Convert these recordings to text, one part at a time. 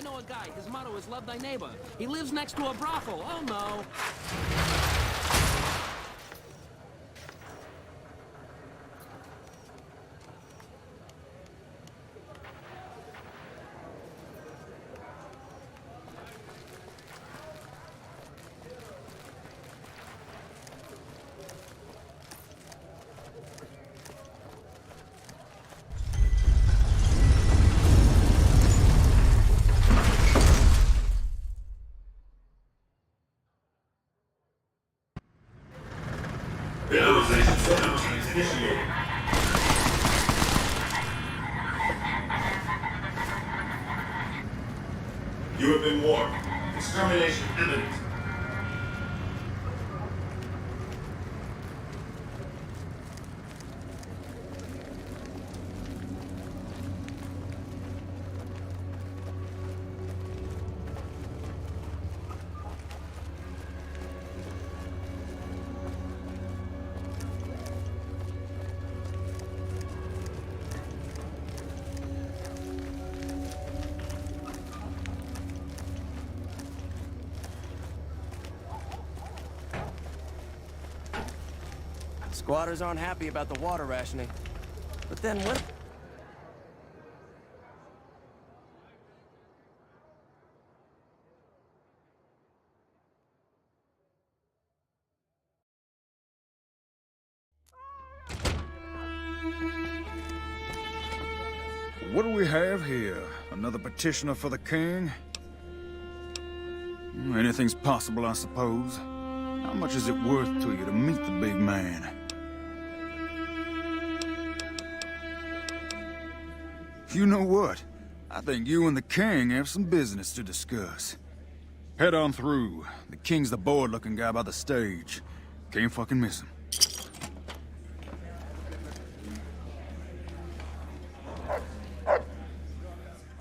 know a guy. His motto is love thy neighbor. He lives next to a brothel. Oh, no. Realization subroutines initiated. You have been warned. Extermination imminent. Squatters aren't happy about the water rationing. But then what? What do we have here? Another petitioner for the king? Anything's possible, I suppose. How much is it worth to you to meet the big man? You know what? I think you and the king have some business to discuss. Head on through. The king's the bored-looking guy by the stage. Can't fucking miss him.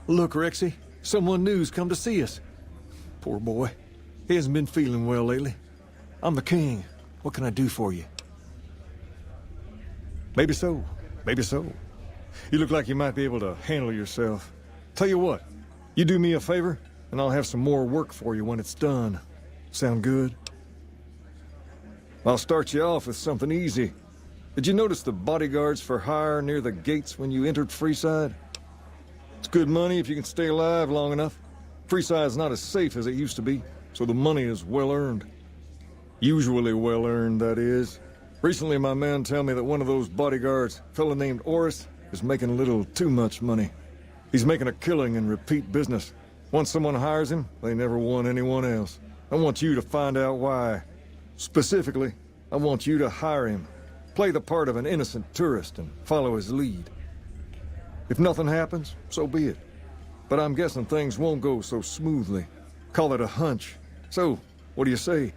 Look, Rexy, someone new's come to see us. Poor boy. He hasn't been feeling well lately. I'm the king. What can I do for you? Maybe so. Maybe so. You look like you might be able to handle yourself. Tell you what, you do me a favor, and I'll have some more work for you when it's done. Sound good? I'll start you off with something easy. Did you notice the bodyguards for hire near the gates when you entered Freeside? It's good money if you can stay alive long enough. Freeside's not as safe as it used to be, so the money is well earned. Usually well earned, that is. Recently, my man told me that one of those bodyguards, a fella named Oris, is making a little too much money. He's making a killing in repeat business. Once someone hires him, they never want anyone else. I want you to find out why. Specifically, I want you to hire him. Play the part of an innocent tourist and follow his lead. If nothing happens, so be it. But I'm guessing things won't go so smoothly. Call it a hunch. So, what do you say?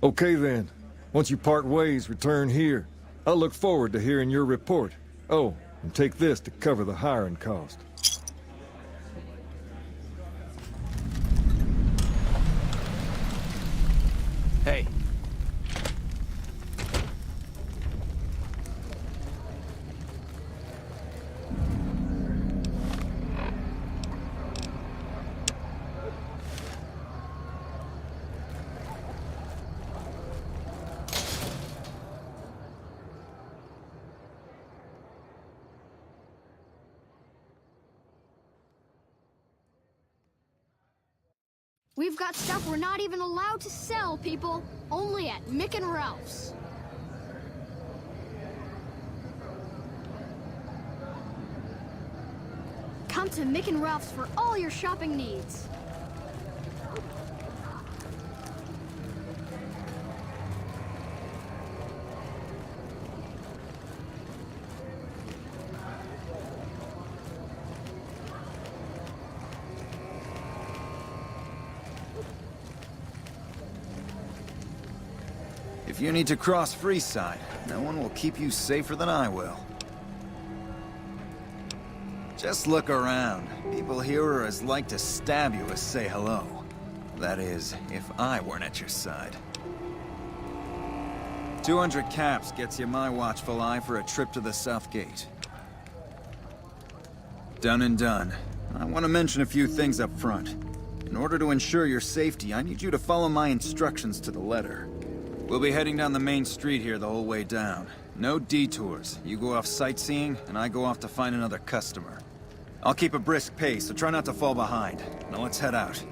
Okay then. Once you part ways, return here. I'll look forward to hearing your report. Oh, and take this to cover the hiring cost. Hey. We've got stuff we're not even allowed to sell, people. Only at Mick and Ralph's. Come to Mick and Ralph's for all your shopping needs. If you need to cross Freeside, no one will keep you safer than I will. Just look around. People here are as like to stab you as say hello. That is, if I weren't at your side. 200 caps gets you my watchful eye for a trip to the South Gate. Done and done. I want to mention a few things up front. In order to ensure your safety, I need you to follow my instructions to the letter. We'll be heading down the main street here the whole way down. No detours. You go off sightseeing, and I go off to find another customer. I'll keep a brisk pace, so try not to fall behind. Now let's head out.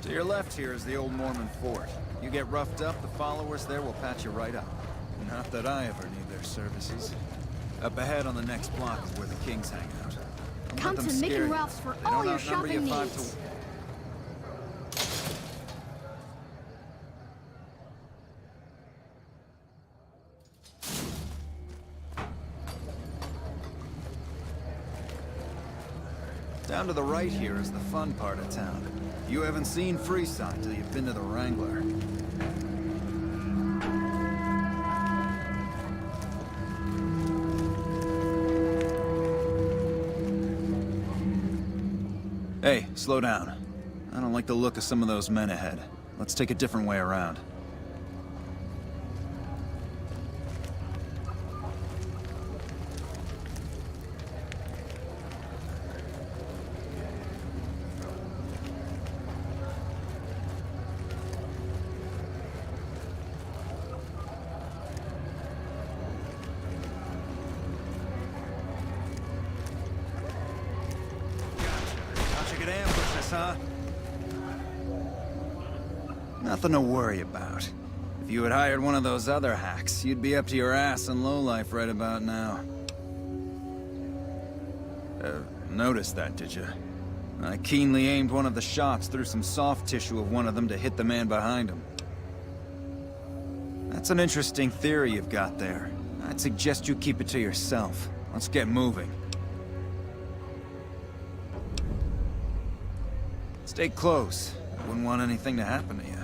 To your left here is the old Mormon fort. You get roughed up, the followers there will patch you right up. Not that I ever need their services. Up ahead on the next block is where the Kings hang out. Don't Come let to them Mick scare and you. Ralph's for They all don't your outnumber you shopping 5 to needs. Down to the right here is the fun part of town. You haven't seen Freeside till you've been to the Wrangler. Hey, slow down. I don't like the look of some of those men ahead. Let's take a different way around. Thought you could ambush us, huh? Nothing to worry about. If you had hired one of those other hacks, you'd be up to your ass in lowlife right about now. Noticed that, did you? I keenly aimed one of the shots through some soft tissue of one of them to hit the man behind him. That's an interesting theory you've got there. I'd suggest you keep it to yourself. Let's get moving. Stay close. I wouldn't want anything to happen to you.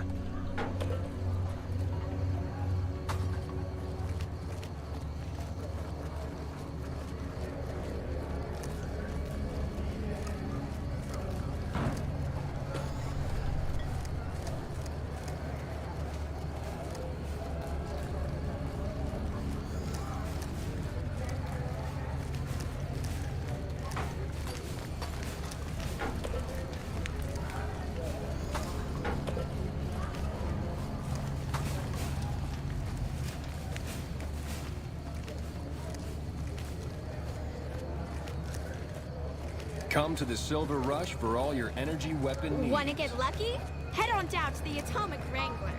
Come to the Silver Rush for all your energy weapon needs. Want to get lucky? Head on down to the Atomic Wrangler.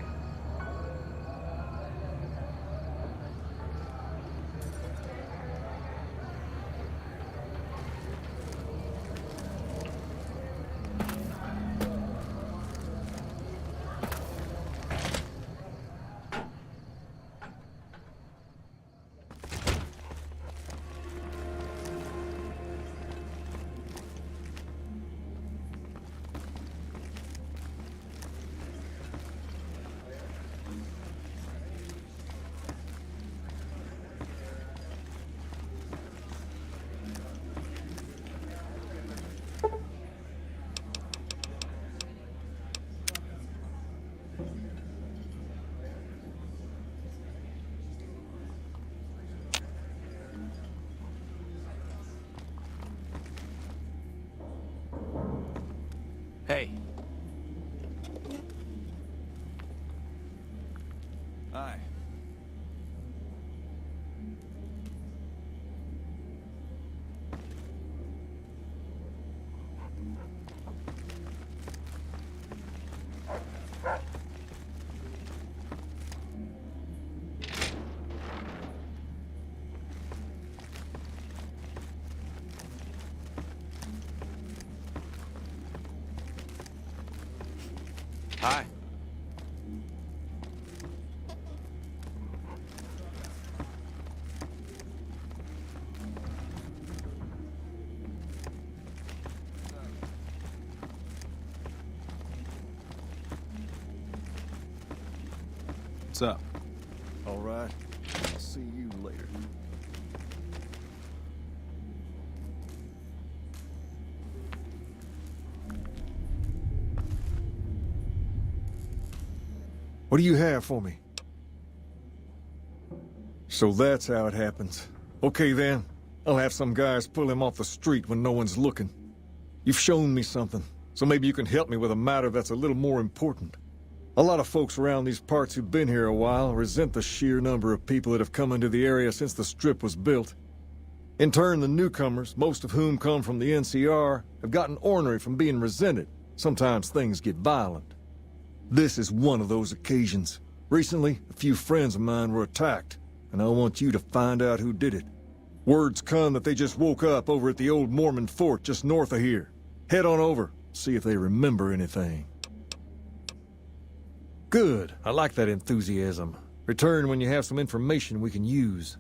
Hey, Hi. hi. What's up? All right. I'll see you later. What do you have for me? So that's how it happens. Okay then. I'll have some guys pull him off the street when no one's looking. You've shown me something, so maybe you can help me with a matter that's a little more important. A lot of folks around these parts who've been here a while resent the sheer number of people that have come into the area since the Strip was built. In turn, the newcomers, most of whom come from the NCR, have gotten ornery from being resented. Sometimes things get violent. This is one of those occasions. Recently, a few friends of mine were attacked, and I want you to find out who did it. Word's come that they just woke up over at the old Mormon fort just north of here. Head on over, see if they remember anything. Good. I like that enthusiasm. Return when you have some information we can use.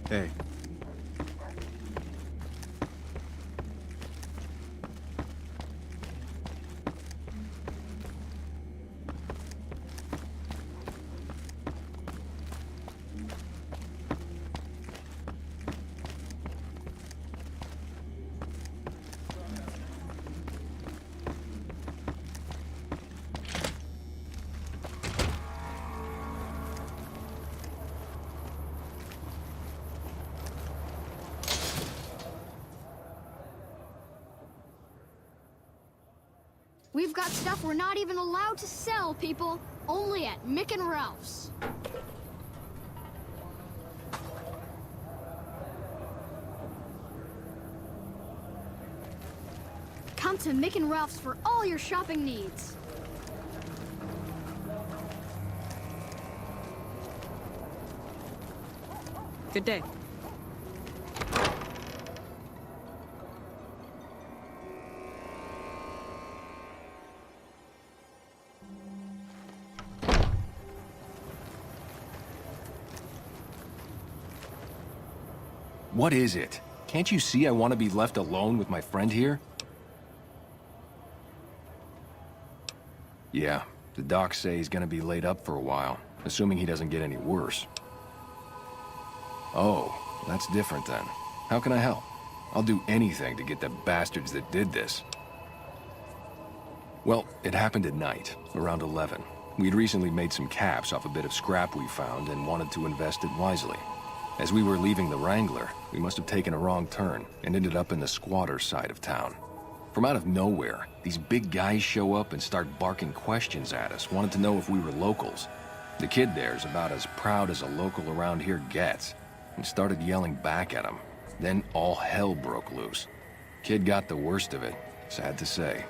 Hey. We've got stuff we're not even allowed to sell, people. Only at Mick and Ralph's. Come to Mick and Ralph's for all your shopping needs. Good day. What is it? Can't you see I want to be left alone with my friend here? Yeah, the docs say he's gonna be laid up for a while, assuming he doesn't get any worse. Oh, that's different then. How can I help? I'll do anything to get the bastards that did this. Well, it happened at night, around 11. We'd recently made some caps off a bit of scrap we found and wanted to invest it wisely. As we were leaving the Wrangler, we must have taken a wrong turn and ended up in the squatter side of town. From out of nowhere, these big guys show up and start barking questions at us, wanted to know if we were locals. The kid there's about as proud as a local around here gets, and started yelling back at him. Then all hell broke loose. Kid got the worst of it, sad to say.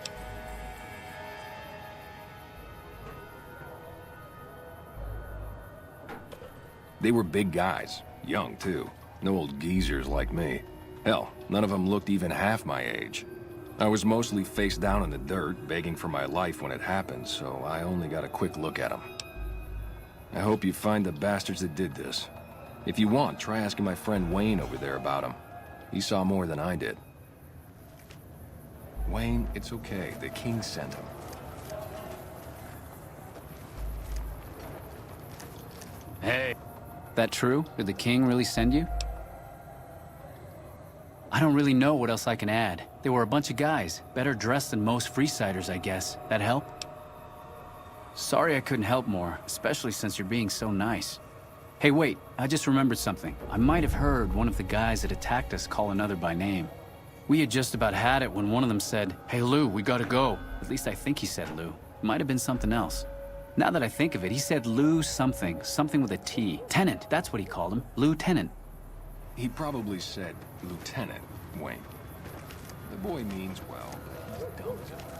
They were big guys, young too. No old geezers like me. Hell, none of them looked even half my age. I was mostly face down in the dirt, begging for my life when it happened, so I only got a quick look at them. I hope you find the bastards that did this. If you want, try asking my friend Wayne over there about them. He saw more than I did. Wayne, it's okay. The king sent him. Hey. That true? Did the king really send you? I don't really know what else I can add. They were a bunch of guys, better dressed than most Freesiders, I guess. That help? Sorry I couldn't help more, especially since you're being so nice. Hey, wait, I just remembered something. I might have heard one of the guys that attacked us call another by name. We had just about had it when one of them said, "Hey Lou, we gotta go." At least I think he said Lou. It might have been something else. Now that I think of it, he said Lou something. Something with a T. Tenant, that's what he called him. Lieutenant. He probably said Lieutenant Wayne. The boy means well. He's dumb as a...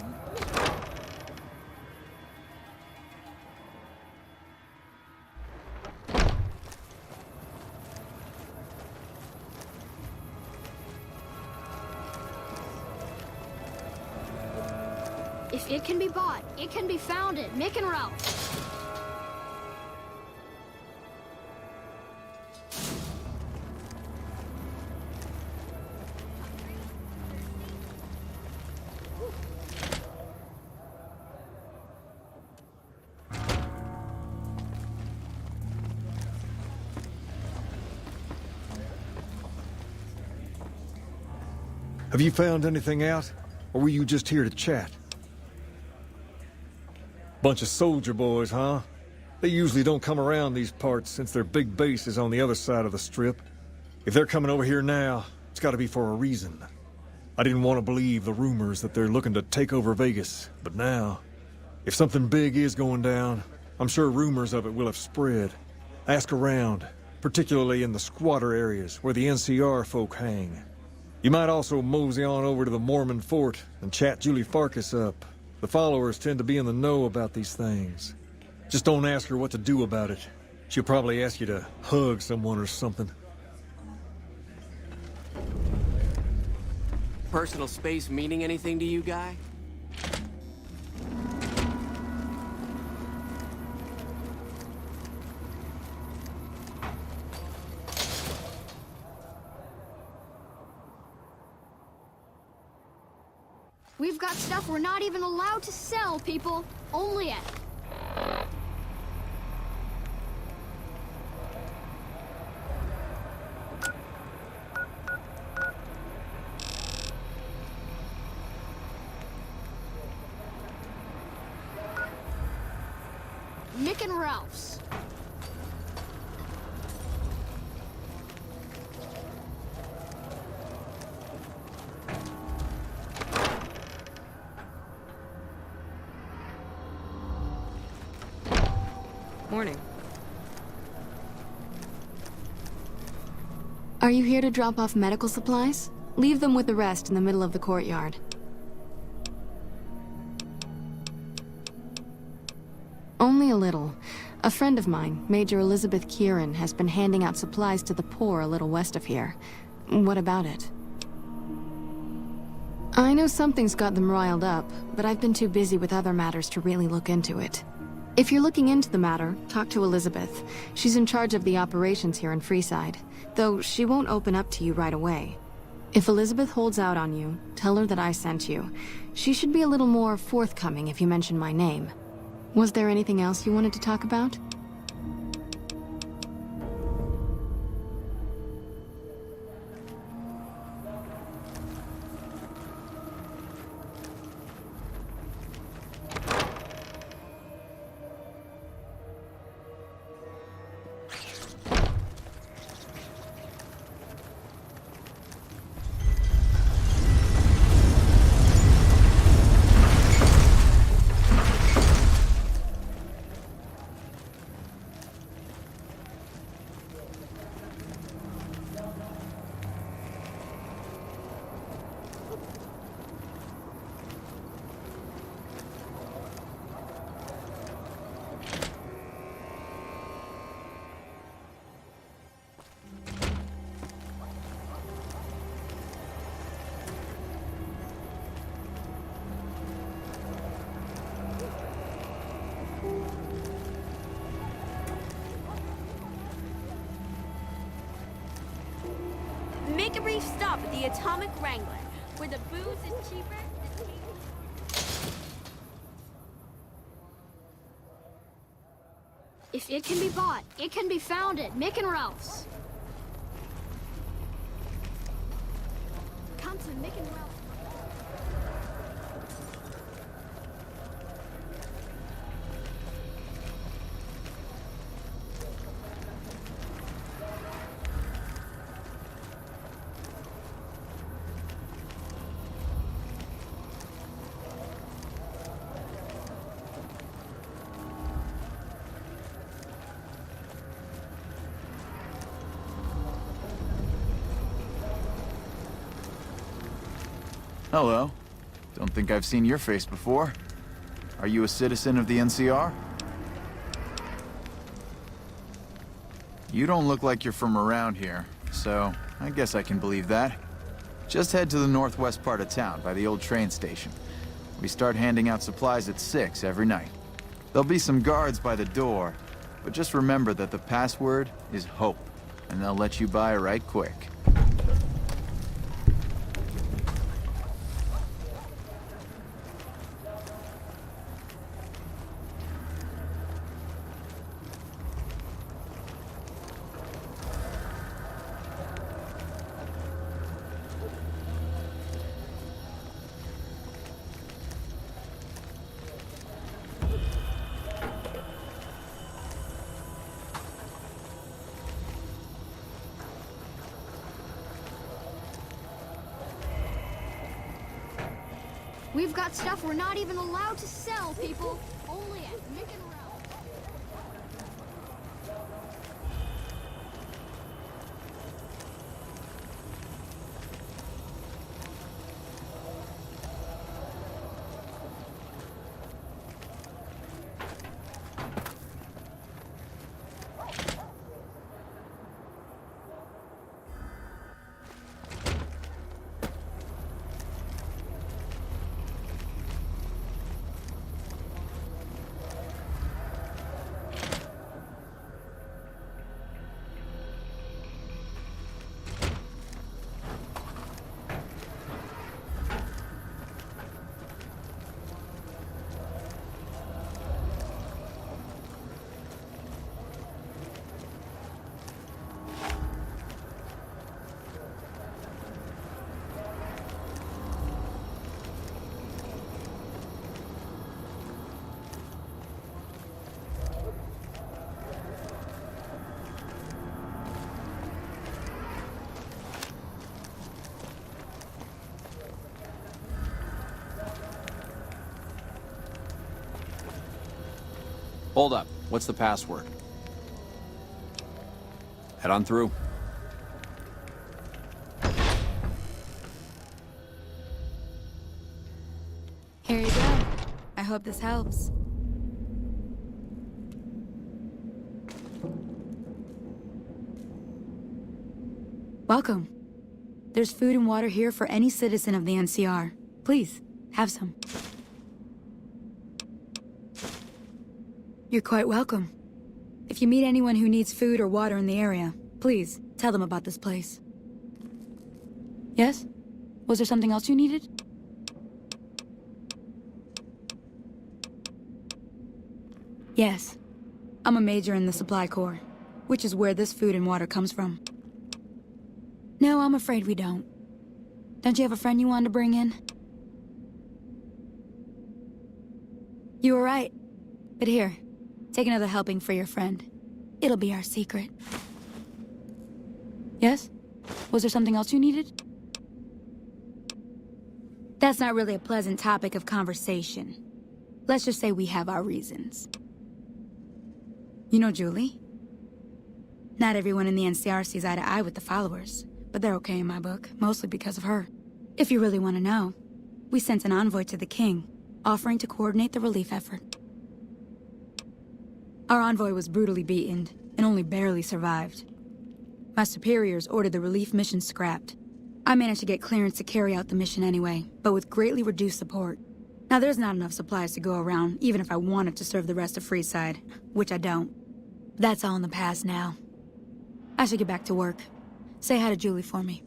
If it can be bought, it can be found at Mick and Ralph's. Have you found anything out? Or were you just here to chat? Bunch of soldier boys, huh? They usually don't come around these parts since their big base is on the other side of the Strip. If they're coming over here now, it's gotta be for a reason. I didn't want to believe the rumors that they're looking to take over Vegas, but now, if something big is going down, I'm sure rumors of it will have spread. Ask around, particularly in the squatter areas where the NCR folk hang. You might also mosey on over to the Mormon fort and chat Julie Farkas up. The followers tend to be in the know about these things. Just don't ask her what to do about it. She'll probably ask you to hug someone or something. Personal space meaning anything to you, Guy? We've got stuff we're not even allowed to sell, people. Only at... Mick and Ralph's. Morning. Are you here to drop off medical supplies? Leave them with the rest in the middle of the courtyard. Only a little. A friend of mine, Major Elizabeth Kieran, has been handing out supplies to the poor a little west of here. What about it? I know something's got them riled up, but I've been too busy with other matters to really look into it. If you're looking into the matter, talk to Elizabeth. She's in charge of the operations here in Freeside, though she won't open up to you right away. If Elizabeth holds out on you, tell her that I sent you. She should be a little more forthcoming if you mention my name. Was there anything else you wanted to talk about? Make a brief stop at the Atomic Wrangler, where the booze is cheaper. If it can be bought, it can be found at Mick and Ralph's. Come to Mick and Ralph's. Hello. Don't think I've seen your face before. Are you a citizen of the NCR? You don't look like you're from around here, so I guess I can believe that. Just head to the northwest part of town, by the old train station. We start handing out supplies at 6 every night. There'll be some guards by the door, but just remember that the password is HOPE, and they'll let you by right quick. We've got stuff we're not even allowed to sell, people. Only at Mick and Ralph. Hold up. What's the password? Head on through. Here you go. I hope this helps. Welcome. There's food and water here for any citizen of the NCR. Please, have some. You're quite welcome. If you meet anyone who needs food or water in the area, please, tell them about this place. Yes? Was there something else you needed? Yes. I'm a major in the Supply Corps, which is where this food and water comes from. No, I'm afraid we don't. Don't you have a friend you wanted to bring in? You were right. But here, take another helping for your friend. It'll be our secret. Yes? Was there something else you needed? That's not really a pleasant topic of conversation. Let's just say we have our reasons. You know Julie? Not everyone in the NCR sees eye to eye with the followers, but they're okay in my book, mostly because of her. If you really want to know, we sent an envoy to the king, offering to coordinate the relief effort. Our envoy was brutally beaten, and only barely survived. My superiors ordered the relief mission scrapped. I managed to get clearance to carry out the mission anyway, but with greatly reduced support. Now there's not enough supplies to go around, even if I wanted to serve the rest of Freeside, which I don't. That's all in the past now. I should get back to work. Say hi to Julie for me.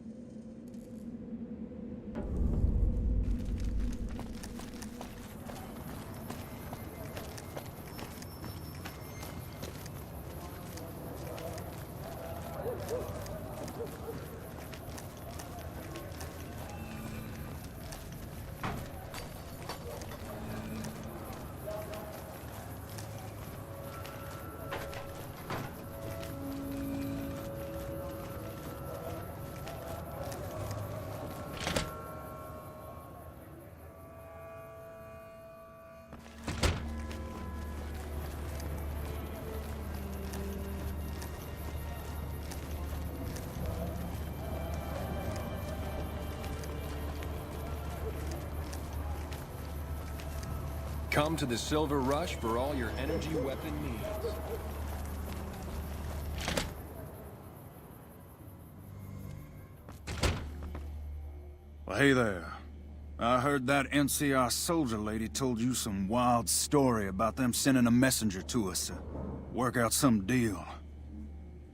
Come to the Silver Rush for all your energy weapon needs. Well, hey there. I heard that NCR soldier lady told you some wild story about them sending a messenger to us to work out some deal.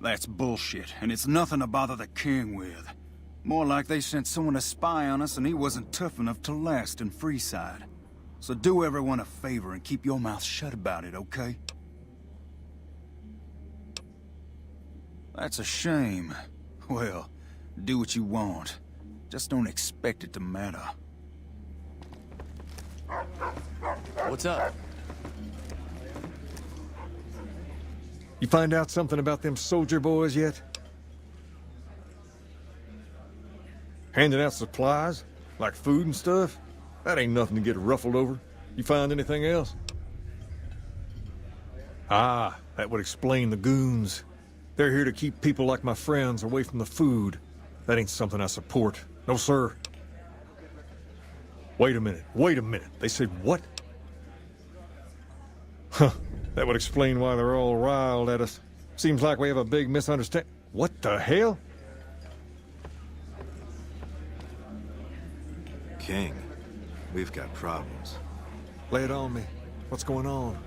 That's bullshit, and it's nothing to bother the king with. More like they sent someone to spy on us and he wasn't tough enough to last in Freeside. So do everyone a favor and keep your mouth shut about it, okay? That's a shame. Well, do what you want. Just don't expect it to matter. What's up? You find out something about them soldier boys yet? Handing out supplies? Like food and stuff? That ain't nothing to get ruffled over. You find anything else? Ah, that would explain the goons. They're here to keep people like my friends away from the food. That ain't something I support. No, sir. Wait a minute. They said what? Huh. That would explain why they're all riled at us. Seems like we have a big misunderstanding. What the hell? King, we've got problems. Lay it on me. What's going on?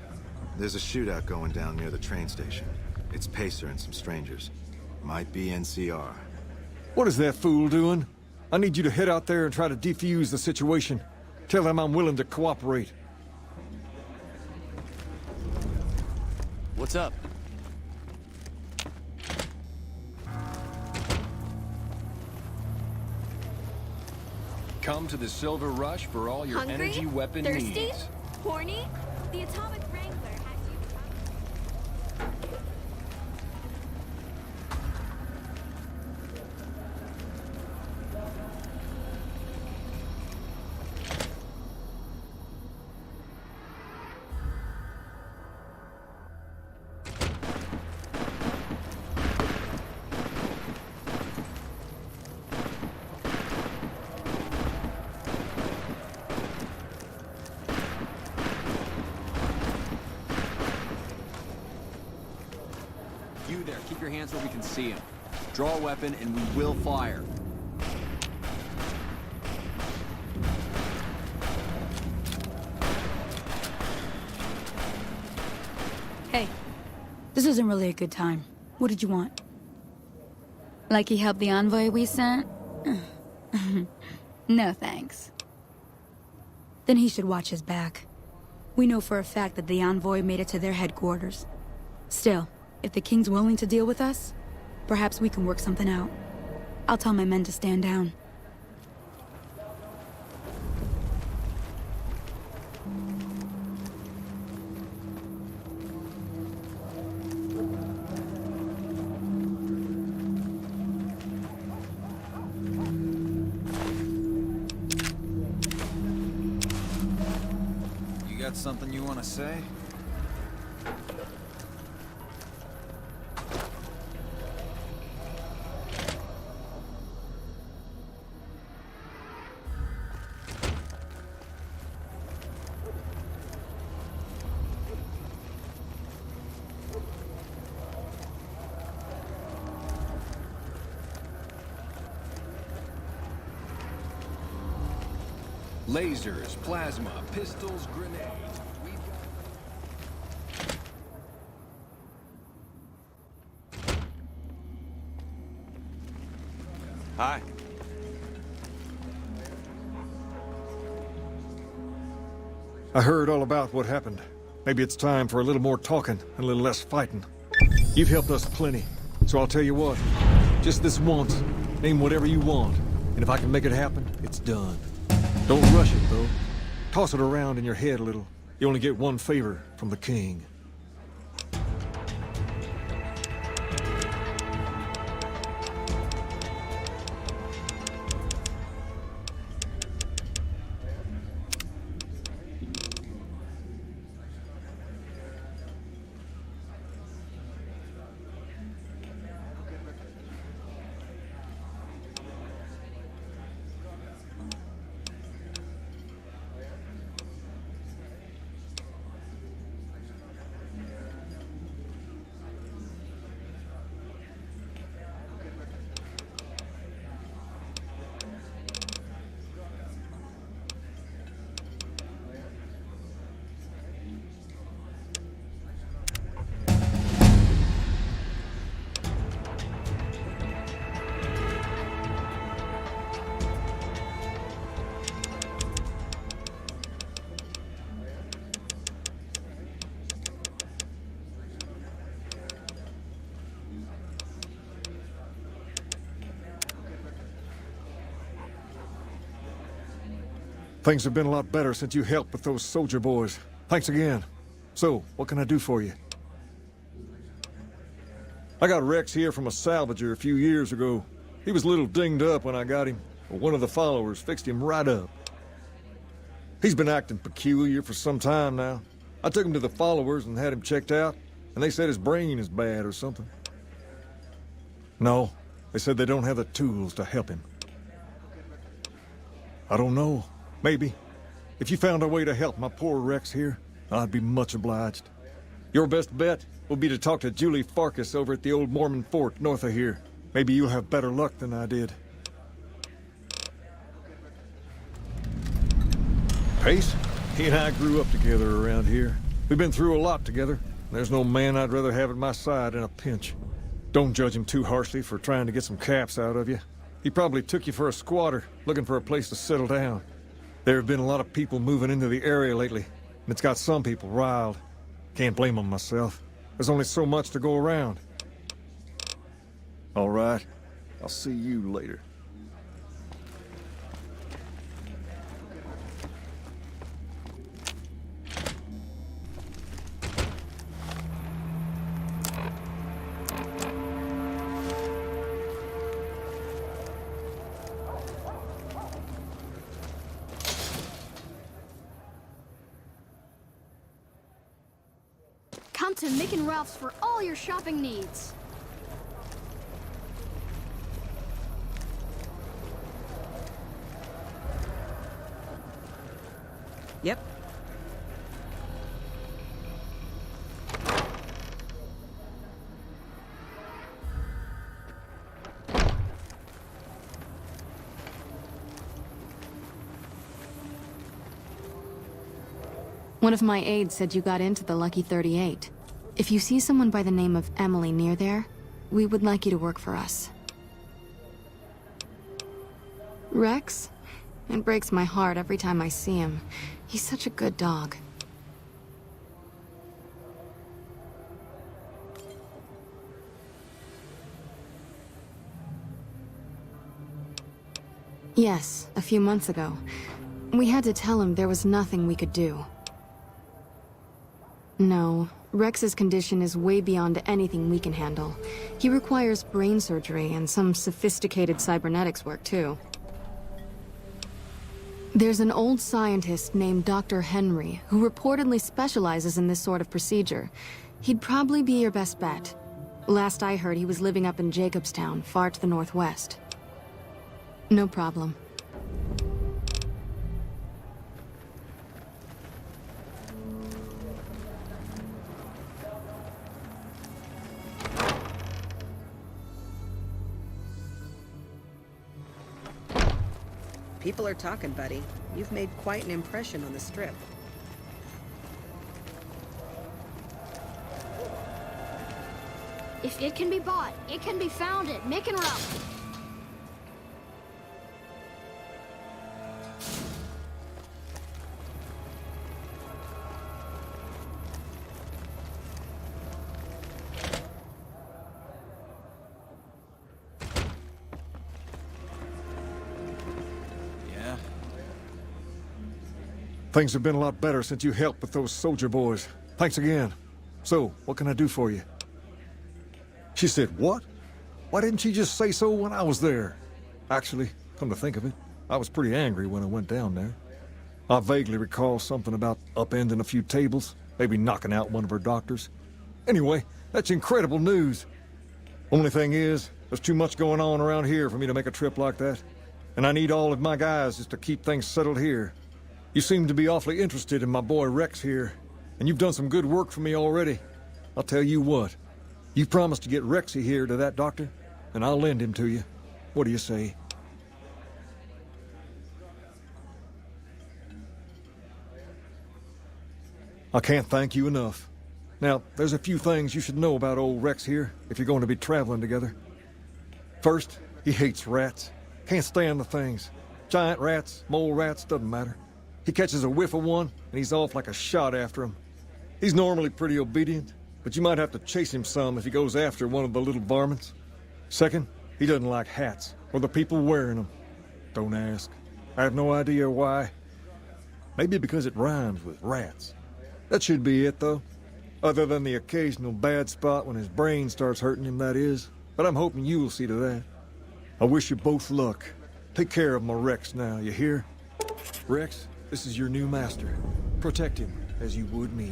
There's a shootout going down near the train station. It's Pacer and some strangers. Might be NCR. What is that fool doing? I need you to head out there and try to defuse the situation. Tell them I'm willing to cooperate. What's up? Come to the Silver Rush for all your Hungry? energy weapon Thirsty? needs. Horny? The Atomic Wrangler has you. You there, keep your hands where we can see him. Draw a weapon and we will fire. Hey, this isn't really a good time. What did you want? Like he helped the envoy we sent? No thanks. Then he should watch his back. We know for a fact that the envoy made it to their headquarters. Still, if the king's willing to deal with us, perhaps we can work something out. I'll tell my men to stand down. You got something you want to say? Lasers, plasma, pistols, grenades. Hi. I heard all about what happened. Maybe it's time for a little more talking and a little less fighting. You've helped us plenty, so I'll tell you what. Just this once, name whatever you want, and if I can make it happen, it's done. Don't rush it, though. Toss it around in your head a little. You only get one favor from the king. Things have been a lot better since you helped with those soldier boys. Thanks again. So, what can I do for you? I got Rex here from a salvager a few years ago. He was a little dinged up when I got him, but one of the followers fixed him right up. He's been acting peculiar for some time now. I took him to the followers and had him checked out, and they said his brain is bad or something. No, they said they don't have the tools to help him. I don't know. Maybe. If you found a way to help my poor Rex here, I'd be much obliged. Your best bet will be to talk to Julie Farkas over at the old Mormon fort north of here. Maybe you'll have better luck than I did. Pace, he and I grew up together around here. We've been through a lot together. There's no man I'd rather have at my side in a pinch. Don't judge him too harshly for trying to get some caps out of you. He probably took you for a squatter, looking for a place to settle down. There have been a lot of people moving into the area lately, and it's got some people riled. Can't blame them myself. There's only so much to go around. All right. I'll see you later. Come to Mick and Ralph's for all your shopping needs. Yep. One of my aides said you got into the Lucky 38. If you see someone by the name of Emily near there, we would like you to work for us. Rex? It breaks my heart every time I see him. He's such a good dog. Yes, a few months ago. We had to tell him there was nothing we could do. No, Rex's condition is way beyond anything we can handle. He requires brain surgery and some sophisticated cybernetics work, too. There's an old scientist named Dr. Henry who reportedly specializes in this sort of procedure. He'd probably be your best bet. Last I heard, he was living up in Jacobstown, far to the northwest. No problem. People are talking, buddy. You've made quite an impression on the Strip. If it can be bought, it can be found at Mick and Ralph. Things have been a lot better since you helped with those soldier boys. Thanks again. So, what can I do for you? She said, what? Why didn't she just say so when I was there? Actually, come to think of it, I was pretty angry when I went down there. I vaguely recall something about upending a few tables, maybe knocking out one of her doctors. Anyway, that's incredible news. Only thing is, there's too much going on around here for me to make a trip like that. And I need all of my guys just to keep things settled here. You seem to be awfully interested in my boy Rex here, and you've done some good work for me already. I'll tell you what, you promised to get Rexy here to that doctor, and I'll lend him to you. What do you say? I can't thank you enough. Now, there's a few things you should know about old Rex here, if you're going to be traveling together. First, he hates rats. Can't stand the things. Giant rats, mole rats, doesn't matter. He catches a whiff of one, and he's off like a shot after him. He's normally pretty obedient, but you might have to chase him some if he goes after one of the little varmints. Second, he doesn't like hats, or the people wearing them. Don't ask. I have no idea why. Maybe because it rhymes with rats. That should be it, though. Other than the occasional bad spot when his brain starts hurting him, that is. But I'm hoping you'll see to that. I wish you both luck. Take care of my Rex now, you hear? Rex, This is your new master. Protect him as you would me.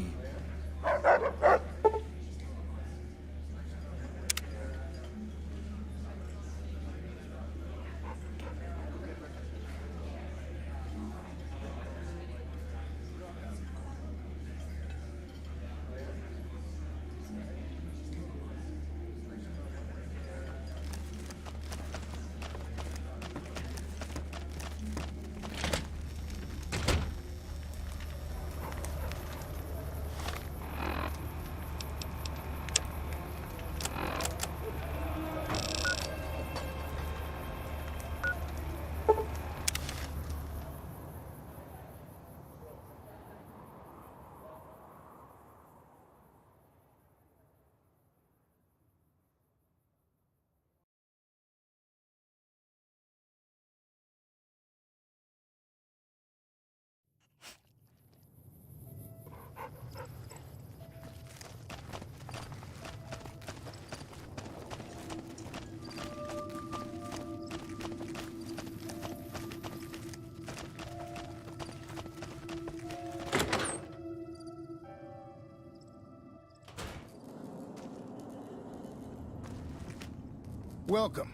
Welcome.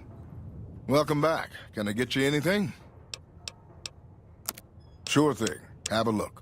Welcome back. Can I get you anything? Sure thing. Have a look.